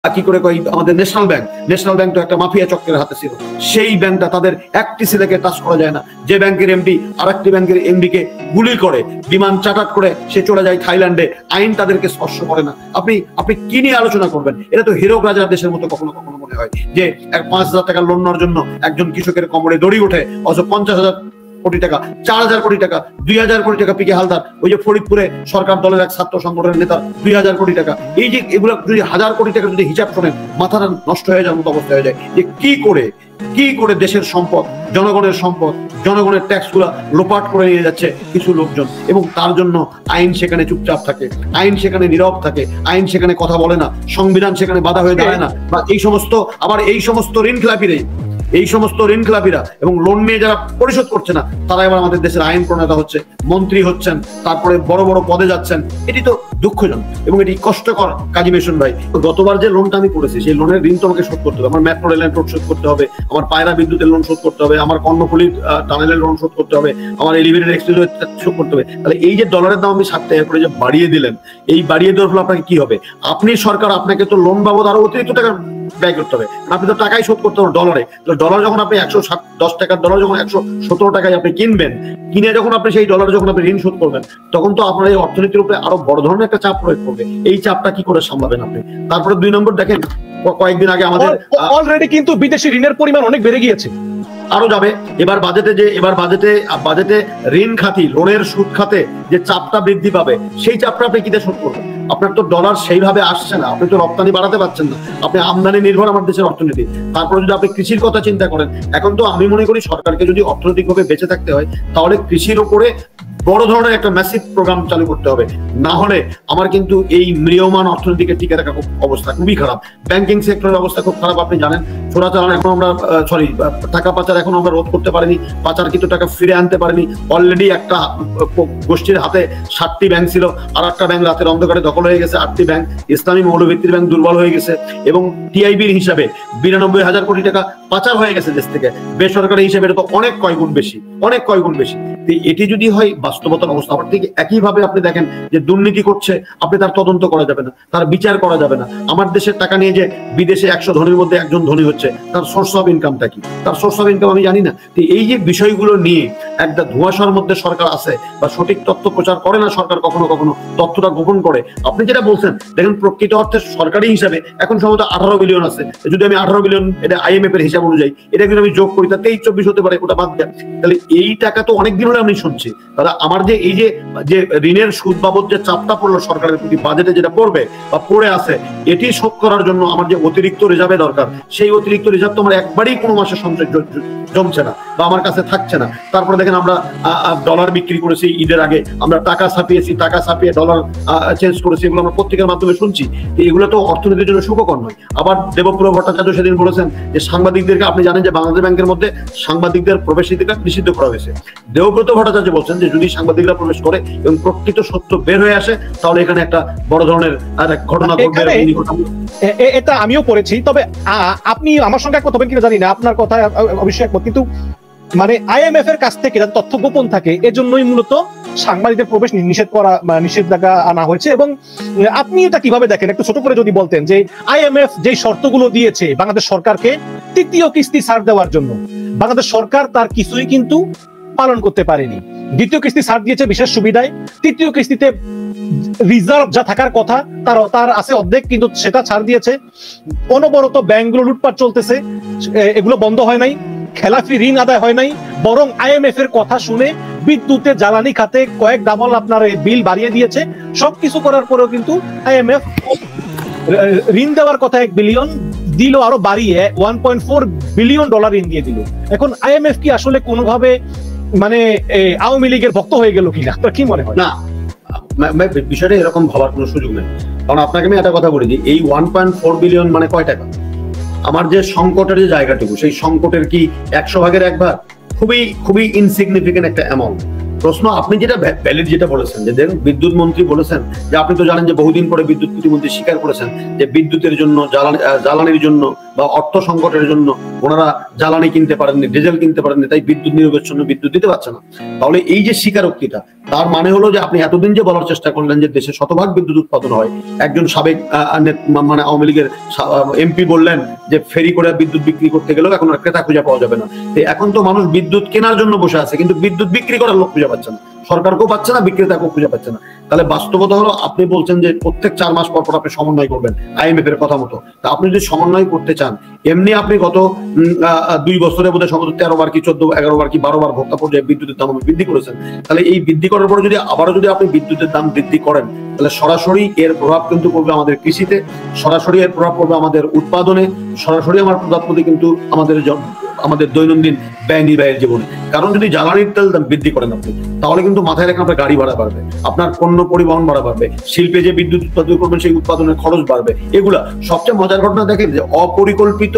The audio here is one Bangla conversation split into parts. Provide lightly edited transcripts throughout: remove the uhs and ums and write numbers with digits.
কি করে কই আমাদের ন্যাশনাল ব্যাংক তো একটা মাফিয়া চক্রের হাতে ছিল। সেই ব্যাংকটা তাদের একটি ছেলেকে টাচ করা যায় না। যে ব্যাংকের এমডি আরেকটি ব্যাংকের এমডি কে গুলি করে, বিমান চাটাট করে সে চলে যায় থাইল্যান্ডে, আইন তাদেরকে স্পর্শ করে না। আপনি কি নিয়ে আলোচনা করবেন? এটা তো হিরো রাজার দেশের মতো কখনো কখনো মনে হয় যে 5,000 টাকা লোন নেওয়ার জন্য একজন কৃষকের কোমরে দড়ি ওঠে, অথচ 50,000 কোটি টাকা, 4,000 কোটি টাকা, 2,000 কোটি টাকা পিকে হালদার, ওই যে ফরিদপুরে সরকার দলের এক ছাত্র সংগঠনের নেতা 2,000 কোটি টাকা। এই যে এগুলো যদি 1,000 কোটি টাকা যদি হিসাব শোনেন, মাথাটা নষ্ট হয়ে যাওয়ার মতো অবস্থা হয়ে যায় যে কি করে দেশের সম্পদ, জনগণের সম্পদ, জনগণের ট্যাক্স গুলা লোপাট করে নিয়ে যাচ্ছে কিছু লোকজন, এবং তার জন্য আইন সেখানে চুপচাপ থাকে, আইন সেখানে নীরব থাকে, আইন সেখানে কথা বলে না, সংবিধান সেখানে বাধা হয়ে দাঁড়ায় না। বা এই সমস্ত ঋণখেলাপিরা এবং লোন নিয়ে যারা পরিশোধ করছে না, তারা এবার আমাদের দেশের আইন প্রণেতা হচ্ছে, মন্ত্রী হচ্ছেন, তারপরে বড় বড় পদে যাচ্ছেন। এটি তো দুঃখজনক এবং এটি কষ্টকর। কাজী মেশন ভাই, গতবার যে লোনটা আমি করেছি, সেই লোনের ঋণ তো আমাকে শোধ করতে হবে। আমার মেট্রো রেলের লোন শোধ করতে হবে, আমার পায়রা বিদ্যুতের লোন শোধ করতে হবে, আমার কর্ণফুলীর টানেলের লোন শোধ করতে হবে, আমার এলিভেটেড এক্সপ্রেসওয়ে শোধ করতে হবে। তাহলে এই যে ডলারের দাম আমি 60 টাকা করে যে বাড়িয়ে দিলেন, এই বাড়িয়ে দেওয়ার ফলে আপনাকে কি হবে? আপনি সরকার, আপনাকে তো লোন বাবদ আরো অতিরিক্ত টাকা ব্যয় করতে হবে। আপনি তো টাকাই শোধ করতে হবে ডলারে। ডলার যখন আপনি 110 টাকার ডলার যখন 117 টাকায় আপনি কিনবেন, কিনে যখন আপনি সেই ডলার যখন আপনি ঋণ শোধ করবেন, তখন তো আপনার এই অর্থনীতির উপরে আরো বড় ধরনের একটা চাপ প্রয়োগ করবে। এই চাপটা কি করে সামলাবেন আপনি? তারপরে 2 নম্বর দেখেন, কয়েকদিন আগে আমাদের অলরেডি কিন্তু বিদেশি ঋণের পরিমাণ অনেক বেড়ে গিয়েছে, আরো যাবে। এবার বাজেটে ঋণ খাতি, লোনের সুদ খাতে যে চাপটা বৃদ্ধি পাবে, সেই চাপটা আপনি কি দিয়ে শোধ করবেন? আপনার তো ডলার সেইভাবে আসছে না, আপনি তো রপ্তানি বাড়াতে পারছেন না, আপনি আমদানি নির্ভর আমার দেশের অর্থনীতি। তারপরে যদি আপনি কৃষির কথা চিন্তা করেন, এখন তো আমি মনে করি সরকারকে যদি অর্থনৈতিকভাবে বেঁচে থাকতে হয়, তাহলে কৃষির উপরে বড় ধরনের একটা ম্যাসিভ প্রোগ্রাম চালু করতে হবে। না হলে আমার কিন্তু এই ম্রিয়মান অর্থনীতিকে টিকে রাখা অবস্থা খুবই খারাপ। ব্যাংকিং সেক্টরের অবস্থা খুব খারাপ। আপনি জানেন, চোরাচালান এখন আমরা টাকা পাচার এখন আমরা রোধ করতে পারিনি, পাচারকৃত টাকা ফিরে আনতে পারিনি। অলরেডি একটা গোষ্ঠীর হাতে 7টি ব্যাংক ছিল, আর একটা ব্যাংক রাতের অন্ধকারে দখল হয়ে গেছে। 8টি ব্যাংক, ইসলামী মৌলভিত্তির ব্যাংক দুর্বল হয়ে গেছে, এবং টিআইবির হিসাবে 92,000 কোটি টাকা পাচার হয়ে গেছে দেশ থেকে। বেসরকারি হিসেবে এটা তো অনেক কয় গুণ বেশি। এটি যদি হয় বাস্তবতার অবস্থা, আবার ঠিক একইভাবে আপনি দেখেন যে দুর্নীতি করছে, আপনি তার তদন্ত করা যাবে না, তার বিচার করা যাবে না। আমার দেশের টাকা নিয়ে যে বিদেশে 100 ধনীর মধ্যে একজন ধনী হচ্ছে, তার সোর্স অফ ইনকামটা কি? তার সোর্স অফ ইনকাম আমি জানি না। এই যে বিষয়গুলো নিয়ে একটা ধোঁয়াশার মধ্যে সরকার আছে, বা সঠিক তথ্য প্রচার করে না সরকার, কখনো কখনো তথ্যটা গোপন করে। আপনি যেটা বলছেন, দেখেন প্রকৃত অর্থে সরকারি হিসাবে এখন সম্ভবত 18 বিলিয়ন আছে। যদি আমি 18 বিলিয়ন, এটা IMF এর হিসাব অনুযায়ী, এটা কিন্তু আমি যোগ করি, তা 23-24 হতে পারে, ওটা বাদ দেন। তাহলে এই টাকা তো অনেক দিন হলে আমি শুনছি। তাহলে আমার যে এই যে ঋণের সুদ বাবদ যে চাপটা পড়লো সরকারের প্রতি, বাজেটে যেটা পড়বে বা পড়ে আছে, এটি শোধ করার জন্য আমার যে অতিরিক্ত রিজার্ভে দরকার, সেই অতিরিক্ত রিজার্ভ তো আমার একবারই কোনো মাসে সঞ্চয় জমছে না বা আমার কাছে থাকছে না। তারপরে দেখেন, আমরা ডলার বিক্রি করেছি ঈদের আগে, আমরা টাকা ছাপিয়ে ডলার চেঞ্জ করেছি, এগুলো আমরা পত্রিকার মাধ্যমে শুনছি। এগুলো তো অর্থনীতির জন্য সুখকর নয়। আবার দেবপ্রিয় ভট্টাচার্য সেদিন বলেছেন যে সাংবাদিকদেরকে, আপনি জানেন যে বাংলাদেশ ব্যাংকের মধ্যে সাংবাদিকদের প্রবেশ নিষিদ্ধ করা হয়েছে। দেবব্রত ভট্টাচার্য বলছেন যে যদি সাংবাদিকরা প্রবেশ করে এবং প্রকৃত সত্য বের হয়ে আসে, তাহলে এখানে একটা বড় ধরনের ঘটনা ঘটবে। এটা আমিও পড়েছি। তবে আপনি আমার সঙ্গে একমত হবেন কিনা জানি না, আপনার কথা অবশ্যই একমত, কিন্তু মানে IMF এর কাছ থেকে যাতে তথ্য গোপন থাকে, এজন্যই মূলত সাংবাদিকদের প্রবেশ নিষেধাজ্ঞা আনা হয়েছে। এবং আপনি এটা কিভাবে দেখেন, একটু ছোট করে যদি বলতেন যে IMF যে শর্তগুলো দিয়েছে বাংলাদেশ সরকারকে 3য় কিস্তি ছাড় দেওয়ার জন্য, বাংলাদেশ সরকার তার কিছুই কিন্তু পালন করতে পারেনি। 2য় কিস্তি ছাড় দিয়েছে বিশেষ সুবিধায়, 3য় কিস্তিতে রিজার্ভ যা থাকার কথা তার আছে অর্ধেক, কিন্তু সেটা ছাড় দিয়েছে। অনবরত ব্যাংকগুলো লুটপাট চলতেছে, এগুলো বন্ধ হয় নাই। খেলাফি ঋণ আদায় হয় নাই, বরং IMF এর কথা শুনে বিদ্যুতে, জ্বালানি খাতে কয়েক ডাবল আপনার বিল বাড়িয়ে দিয়েছে। সবকিছু করার পরেও কিন্তু IMF ঋণ দেওয়ার কথা 1 বিলিয়ন দিল, আরো বাড়িয়ে 1.4 বিলিয়ন ডলার ঋণ দিয়ে দিল। এখন IMF কি আসলে কোনোভাবে মানে আওয়ামী লীগের ভক্ত হয়ে গেল কিনা, আপনার কি মনে হয়? না, বিষয়টা এরকম ভাবার কোনো সুযোগ নেই। কারণ আপনাকে আমি একটা কথা বলি যে এই 1.4 বিলিয়ন মানে কয় টাকা? আমার যে সংকটের যে জায়গাটুকু, সেই সংকটের কি 100 ভাগের 1 ভাগ? খুবই ইনসিগনিফিকেন্ট একটা অ্যামাউন্ট। প্রশ্ন আপনি যেটা ভ্যালিড যেটা বলেছেন যে দেখুন বিদ্যুৎ মন্ত্রী বলেছেন যে আপনি তো জানেন যে বহুদিন পরে বিদ্যুৎ প্রতিমন্ত্রী স্বীকার করেছেন যে বিদ্যুতের জন্য জ্বালানির জন্য বা অর্থ সংকটের জন্য ওনারা জ্বালানি কিনতে পারেননি, ডিজেল কিনতে পারেননি, তাই বিদ্যুৎ নিয়োগের জন্য বিদ্যুৎ দিতে পারছে না। তাহলে এই যে স্বীকারোক্তিটা, তার মানে হলো যে আপনি এতদিন যে বলার চেষ্টা করলেন যে দেশে শতভাগ বিদ্যুৎ উৎপাদন হয়, একজন সাবেক মানে আওয়ামী লীগের এমপি বললেন যে ফেরি করে বিদ্যুৎ বিক্রি করতে গেলেও এখন আর ক্রেতা খুঁজে পাওয়া যাবে না। এখন তো মানুষ বিদ্যুৎ কেনার জন্য বসে আছে, কিন্তু বিদ্যুৎ বিক্রি করার লোক খুঁজে পাচ্ছে না, সরকারকেও পাচ্ছে না, বিক্রেতাকেও খুঁজে পাচ্ছে না। তাহলে বাস্তবতা হলো আপনি বলছেন যে প্রত্যেক 4 মাস পর পর আপনি সমন্বয় করবেন IMF এর কথা মতো। তা আপনি যদি সমন্বয় করতে চান, এমনি আপনি গত 2 বছরে বোধহয় সম্ভবত 13 বার কি 14, 11 বার কি 12 বার ভোক্তা পর্যায়ে বিদ্যুতের দাম বৃদ্ধি করেছেন। তাহলে এই বৃদ্ধি করার পরে যদি আবারও যদি আপনি বিদ্যুতের দাম বৃদ্ধি করেন, তাহলে সরাসরি এর প্রভাব কিন্তু পড়বে আমাদের কৃষিতে, সরাসরি এর প্রভাব পড়বে আমাদের উৎপাদনে, সরাসরি আমার প্রভাব পড়বে কিন্তু আমাদের দৈনন্দিন ব্যয় নির্বাহের জীবনে। কারণ যদি জ্বালানির তেল দাম বৃদ্ধি করেন আপনি, তাহলে কিন্তু মাথায় রাখেন আপনার গাড়ি ভাড়া বাড়বে, আপনার পণ্য পরিবহন ভাড়া বাড়বে, শিল্পে যে বিদ্যুৎ উৎপাদন করবেন সেই উৎপাদনের খরচ বাড়বে। এগুলা সবচেয়ে মজার ঘটনা দেখেন যে অপরিকল্পিত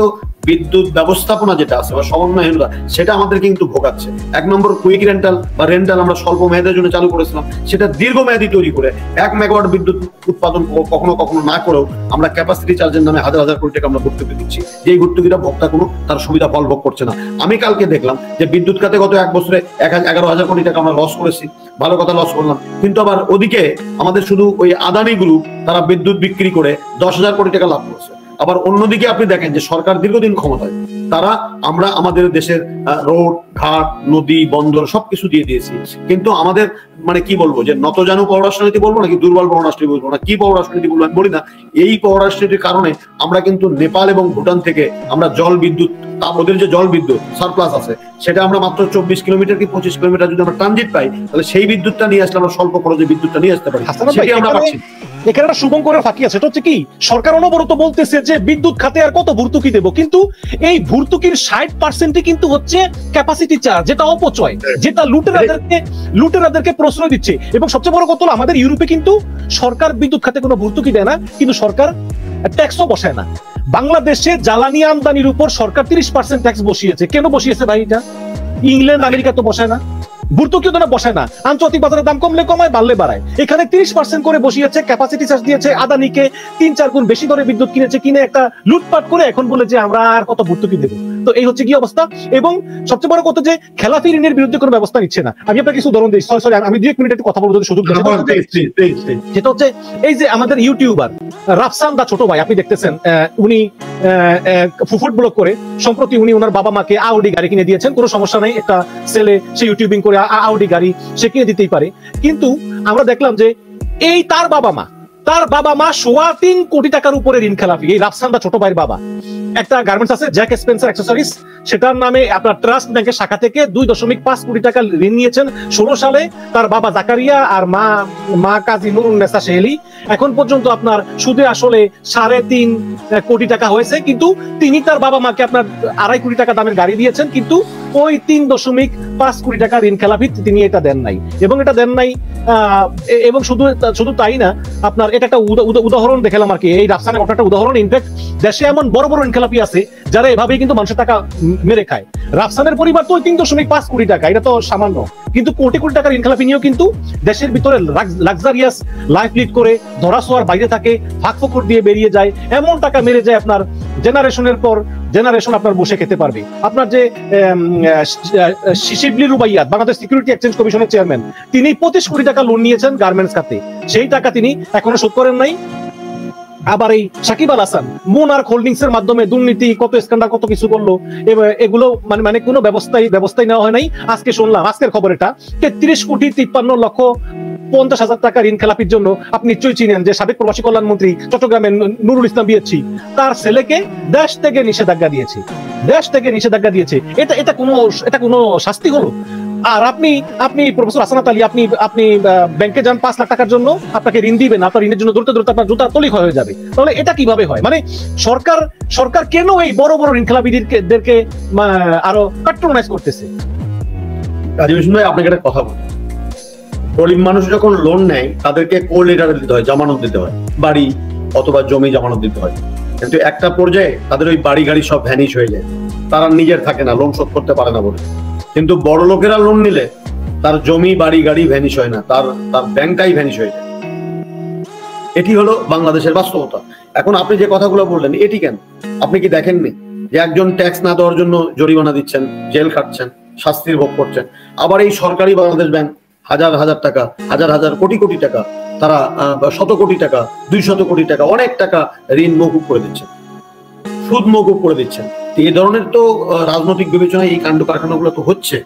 বিদ্যুৎ ব্যবস্থাপনা যেটা আছে বা সমন্বয়হীনতা, সেটা আমাদের কিন্তু ভোগাচ্ছে। 1 নম্বর কুইক রেন্টাল বা রেন্টাল আমরা স্বল্প মেয়াদের জন্য চালু করেছিলাম, সেটা দীর্ঘমেয়াদী তৈরি করে 1 মেগাওয়াট বিদ্যুৎ উৎপাদন কখনো কখনো না করেও আমরা ক্যাপাসিটি চার্জের নামে হাজার হাজার কোটি টাকা আমরা ভর্তুকি দিচ্ছি, যেই ভর্তুকিটা ভোক্তা কোনো তার সুবিধা ফল ভোগ করছে না। আমি কালকে দেখলাম যে বিদ্যুৎ খাতে গত 1 বছরে 11,000 কোটি টাকা আমরা লস করেছি, ভালো কথা লস করলাম, কিন্তু আবার ওদিকে আমাদের শুধু ওই আদানি গ্রুপ তারা বিদ্যুৎ বিক্রি করে 10,000 কোটি টাকা লাভ করেছে। আবার অন্যদিকে আপনি দেখেন যে সরকার দীর্ঘদিন ক্ষমতায়, তারা আমরা আমাদের দেশের রোড ঘাট নদী বন্দর সবকিছু দিয়ে দিয়েছি, কিন্তু আমাদের মানে কি বলবো যে নতজানু পররাষ্ট্রনীতি বলবো নাকি দুর্বল পররাষ্ট্রনীতি বলবো না, কি পররাষ্ট্রনীতি বলবো আমি বলি না, এই পররাষ্ট্রনীতির কারণে আমরা কিন্তু নেপাল এবং ভুটান থেকে আমরা জল বিদ্যুৎ, ওদের যে জল বিদ্যুৎ সারপ্লাস আছে সেটা আমরা মাত্র 24 কিলোমিটার কি 25 কিলোমিটার যদি আমরা ট্রানজিট পাই, তাহলে সেই বিদ্যুৎটা নিয়ে আসলে আমরা স্বল্প খরচে বিদ্যুৎটা নিয়ে আসতে পারি, সেটা আমরা পাচ্ছি। এখানে একটা শুভঙ্করের ফাঁকি আছে, সেটা হচ্ছে কি সরকার অনবরত বলতেছে যে বিদ্যুৎ খাতে আর কত ভর্তুকি দেবো, কিন্তু এই ভর্তুকির 60% কিন্তু হচ্ছে ক্যাপাসিটি চার্জ, যেটা অপচয়, যেটা লুটেরাদেরকে প্রশ্রয় দিচ্ছে। এবং সবচেয়ে বড় কথা হলো আমাদের ইউরোপে কিন্তু সরকার বিদ্যুৎ খাতে কোনো ভর্তুকি দেয় না, কিন্তু সরকার ট্যাক্সও বসায় না। বাংলাদেশে জ্বালানি আমদানির উপর সরকার 30% ট্যাক্স বসিয়েছে। কেন বসিয়েছে ভাই? এটা ইংল্যান্ড আমেরিকা তো বসায় না, ভর্তুকিও তো বসায় না, আন্তর্জাতিক বাজারে দাম কমলে কমায় বাড়লে বাড়ায়। এখানে 30% করে বসিয়েছে, ক্যাপাসিটি চার্জ দিয়েছে, আদানিকে 3-4 গুণ বেশি দরে বিদ্যুৎ কিনেছে, কিনে একটা লুটপাট করে এখন বলে যে আমরা আর কত ভর্তুকি দেবো। তো এই হচ্ছে কি অবস্থা। এবং সবচেয়ে বড় কথা যে খেলাফি ঋণের বিরুদ্ধে কোনো ব্যবস্থা নিচ্ছে না। আমি আপনাকে কিছু উদাহরণ দিই, সরি আমি 2-1 মিনিট একটু কথা বলবো যদি সুযোগ দেন। যেটা হচ্ছে এই যে আমাদের ইউটিউবার রাফসান দা ছোট ভাই, আপনি দেখতেছেন উনি ফুড ব্লগ করে সম্প্রতি উনি ওনার বাবা মাকে আউডি গাড়ি কিনে দিয়েছেন। কোনো সমস্যা নাই, একটা ছেলে সে ইউটিউবিং করে আউডি গাড়ি সে কিনে দিতেই পারে। কিন্তু আমরা দেখলাম যে এই তার বাবা মা 3.25 কোটি টাকার উপরে ঋণ খেলাপি। এই রাফসান দা ছোট ভাইয়ের বাবা একটা গার্মেন্টস আছে জ্যাক স্পেন্সার অ্যাক্সেসরিজ, সেটার নামে আপনার ট্রাস্ট ব্যাংকের শাখা থেকে 2.5 কোটি টাকা ঋণ নিয়েছেন 16 সালে। তার বাবা জাকারিয়া আর মা কাজী নুরুন্নেসা শেহলি। এখন পর্যন্ত আপনার সুদে আসলে 3.5 কোটি টাকা হয়েছে, কিন্তু তিনি তার বাবা মাকে আপনার 2.5 কোটি টাকা দামের গাড়ি দিয়েছেন, কিন্তু ওই 3.5 কোটি টাকা ঋণ খেলাপি তিনি এটা দেন নাই। এবং এটা দেন নাই এবং শুধু তাই না, আপনার এটা একটা উদাহরণ দেখালাম আর কি, এই রাফসানের একটা উদাহরণ। ইনফ্যাক্ট দেশে এমন বড় বড় ঋণ খেলাপি আছে যারা এভাবেই কিন্তু মানুষের টাকা মেরে খায়। রাফসানের পরিবার তো 3.5 কোটি টাকা, এটা তো সামান্য, কিন্তু কোটি কোটি টাকার ঋণ খেলাপি নিয়েও কিন্তু দেশের ভিতরে লাক্সারিয়াস লাইফ লিড করে ধরাছোঁয়ার বাইরে থাকে, ফাঁক ফোকর দিয়ে বেরিয়ে যায়, এমন টাকা মেরে যায় আপনার জেনারেশনের পর জেনারেশন আপনার বসে খেতে পারবে। আপনার যে শিবলি রুবাইয়াত বাংলাদেশ সিকিউরিটি এক্সচেঞ্জ কমিশনের চেয়ারম্যান, তিনি 25 কোটি টাকা লোন নিয়েছেন গার্মেন্টস খাতে, সেই টাকা তিনি এখনো শোধ করেন নাই। আবার এই সাকিব আল হাসান মোনার্ক হোল্ডিংস এর মাধ্যমে দুর্নীতি, কত স্ক্যান্ডাল, কত কিছু করলো, এগুলো মানে কোনো ব্যবস্থাই নেওয়া হয় নাই। আজকে শুনলাম, আজকের খবর এটা, 33,53,50,000 টাকা ঋণ খেলাপির জন্য আপনি নিশ্চয়ই চিনেন যে সাবেক প্রবাসী কল্যাণ মন্ত্রী চট্টগ্রামের নুরুল ইসলাম বিএচি তার ছেলেকে দেশ থেকে নিষেধাজ্ঞা দিয়েছে। এটা কোনো শাস্তি হলো? আর আপনি প্রফেসর হাসানাত আলী, আপনি ব্যাংকে যান 5 লাখ টাকার জন্য, আপনাকে ঋণ দিবেন, আপনার ঋণের জন্য দ্রুত আপনার জুতা তলিক হয়ে যাবে। তাহলে এটা কিভাবে হয়? মানে সরকার কেন এই বড় বড় ঋণ খেলাপিদেরকে আরো প্যাট্রোনাইজ করতেছে? আপনাকে একটা কথা বলি, গরিব মানুষ যখন লোন নেয় তাদেরকে কোলেটারাল দিতে হয়, জামানত দিতে হয়, বাড়ি অথবা জমি জামানত দিতে হয়। কিন্তু একটা পর্যায়ে তাদের ওই বাড়ি গাড়ি সব ভ্যানিশ হয়ে যায়, তারা নিজের থাকে না, লোন শোধ করতে পারে না বলে। কিন্তু বড় লোকেরা লোন নিলে তার জমি বাড়ি গাড়ি ভ্যানিশ হয় না, তার তার ব্যাংকাই ভ্যানিশ হয়ে যায়। এটি হলো বাংলাদেশের বাস্তবতা। এখন আপনি যে কথাগুলো বললেন, এটি কেন আপনি কি দেখেননি যে একজন ট্যাক্স না দেওয়ার জন্য জরিমানা দিচ্ছেন, জেল খাটছেন, শাস্তির ভোগ করছেন, আবার এই সরকারি বাংলাদেশ ব্যাংক হাজার হাজার টাকা, হাজার হাজার কোটি কোটি টাকা, তারা শত কোটি টাকা, 200 কোটি টাকা, অনেক টাকা ঋণ মকুব করে দিচ্ছেন, সুদ মকুব করে দিচ্ছেন। এই ধরনের তো রাজনৈতিক বিবেচনায় এই কাণ্ড কারখানাগুলো তো হচ্ছে।